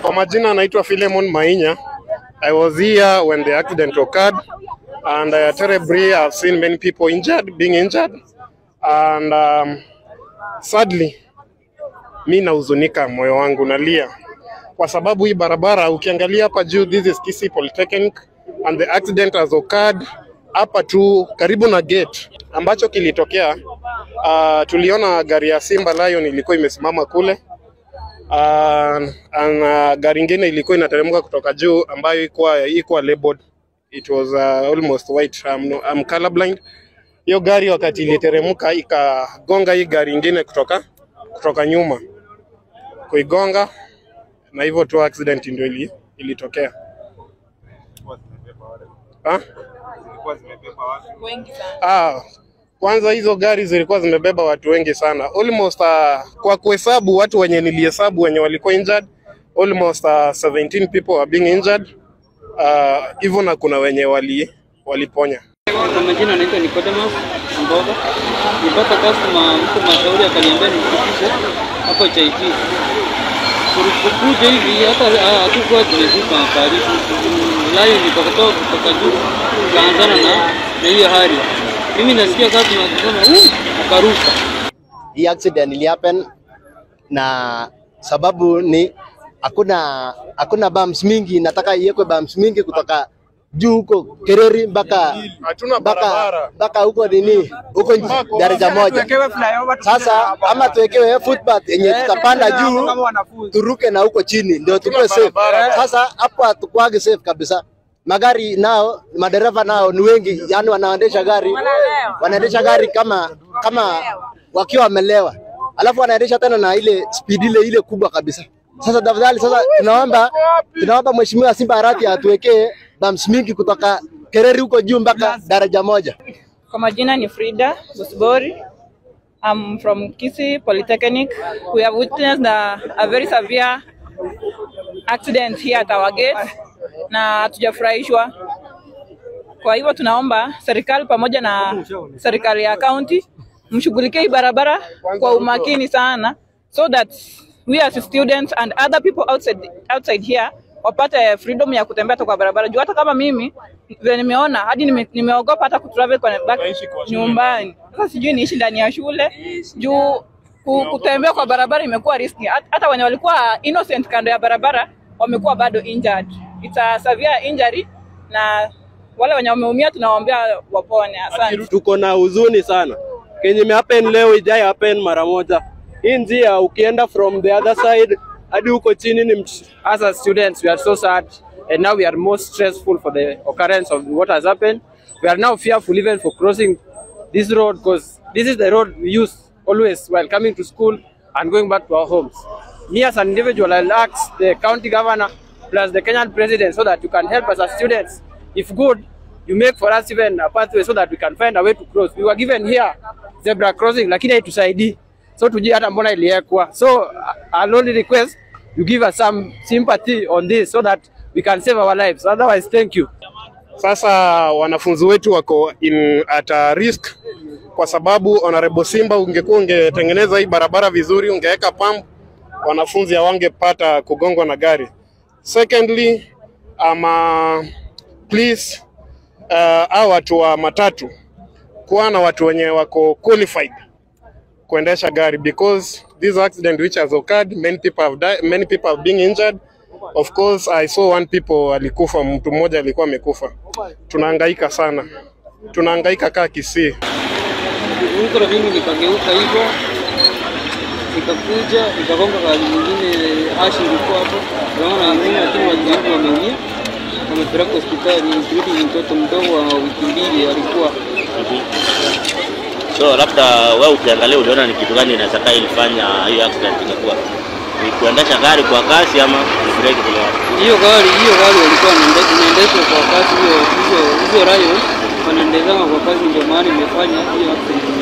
Kwa majina naitwa Philemon Mainya. I was here when the accident occurred, and terribly I've seen many people being injured, and sadly mimi nahuzunika, moyo wangu nalia kwa sababu hii barabara ukiangalia hapa juu, this is Kisii Polytechnic, and the accident has occurred hapa tu karibu na gate ambacho kilitokea. Tuliona gari ya Simba Lion ilikuwa imesimama kule, gari ingine ilikuwa inateremka kutoka juu ambayo ilikuwa labeled. It was almost white. I'm colorblind. Hiyo gari wakati iliteremka ikagonga hii gari ingine kutoka nyuma, kuigonga, na hivyo tu accident ndio ilitokea. Kwanza hizo gari zilikuwa zimebeba watu wengi sana. Almost kwa kuhesabu watu wenye nilihesabu wenye walikuwa injured, almost 17 people are being injured. Hivyo na kuna wenye waliponya. Kwa majina naitwa Nicodemus Mboga. Nilipata customer mtu mashauri akaniambia nifikishe hapo Chaiti. Kuja hivi hata hatukuwa tumefika Paris. Lion kutoka juu kaanzana na hiyo hali. Mimi nasikia kama tunasema akaruka. Hii accident ili happen na sababu ni hakuna bumps mingi. Nataka iwekwe bumps mingi kutoka juu huko Kereri mpaka huko nini huko daraja moja. Sasa ama tuwekewe footpath yenye tutapanda juu turuke na huko chini ndio tukue safe. Sasa hapo hatukwage safe kabisa. Magari nao, madereva nao ni wengi, yani wanaendesha gari kama wakiwa wamelewa. Alafu wanaendesha tena na ile speed ile kubwa kabisa. Sasa tafadhali, tunaomba Mheshimiwa Simba Arati atuwekee bumps mingi kutoka Kereri huko juu mpaka daraja moja. Kwa majina ni Frida Busbori. I'm from Kisii Polytechnic. We have witnessed a very severe accident here at our gate na hatujafurahishwa. Kwa hivyo tunaomba serikali pamoja na serikali ya county mshughulikie hii barabara kwa umakini sana, so that we as students and other people outside here wapate freedom ya kutembea kwa barabara. Juu hata kama mimi vile nimeona hadi nimeogopa hata kutravel kwa back nyumbani. Sasa sijui niishi ndani ya shule juu kutembea kwa barabara imekuwa risky. Hata wenye walikuwa innocent kando ya barabara wamekuwa bado injured. It's a severe injury, na wale wenye wameumia tunawaombea wapone. Asante. Tuko na huzuni sana. Kenye imehappen leo ijai happen mara moja. Hii njia ukienda from the other side hadi huko chini ni as a students we are so sad, and now we are more stressful for the occurrence of what has happened. We are now fearful even for crossing this road, because this is the road we use always while coming to school and going back to our homes. Me as an individual, I'll ask the county governor plus the Kenyan president so that you can help us as students. If good, you make for us even a pathway so that we can find a way to cross. We were given here zebra crossing, lakini haitusaidii. So tujue hata mbona iliwekwa. So I'll only request you give us some sympathy on this so that we can save our lives. Otherwise, thank you. Sasa wanafunzi wetu wako at a risk kwa sababu Honorable Simba ungetengeneza hii barabara vizuri, ungeweka pump, wanafunzi hawangepata kugongwa na gari. Secondly, please hao watu wa matatu kuwa na watu wenye wako qualified kuendesha gari, because this accident which has occurred, many people have died, many people have been injured. Of course, I saw one people alikufa, mtu mmoja alikuwa amekufa. Tunahangaika sana. Tunahangaika kaa Kisii. Huko mimi nikageuka hivyo, nikakuja nikagonga gari nyingine ashi ilikuwa hapo. Naona mimi lakini watu wengi wameumia. Wamepelekwa hospitali, ni mtoto mdogo wa wiki mbili alikuwa. So labda wewe ukiangalia unaona ni kitu gani inaweza kaa ilifanya hiyo accident ingekuwa? Ni kuendesha gari kwa kasi ama ni breki kwa wapi? Hiyo gari walikuwa wanaendesha kwa kasi, hiyo Lion wanaendesha kwa kasi, ndio maana imefanya hiyo accident.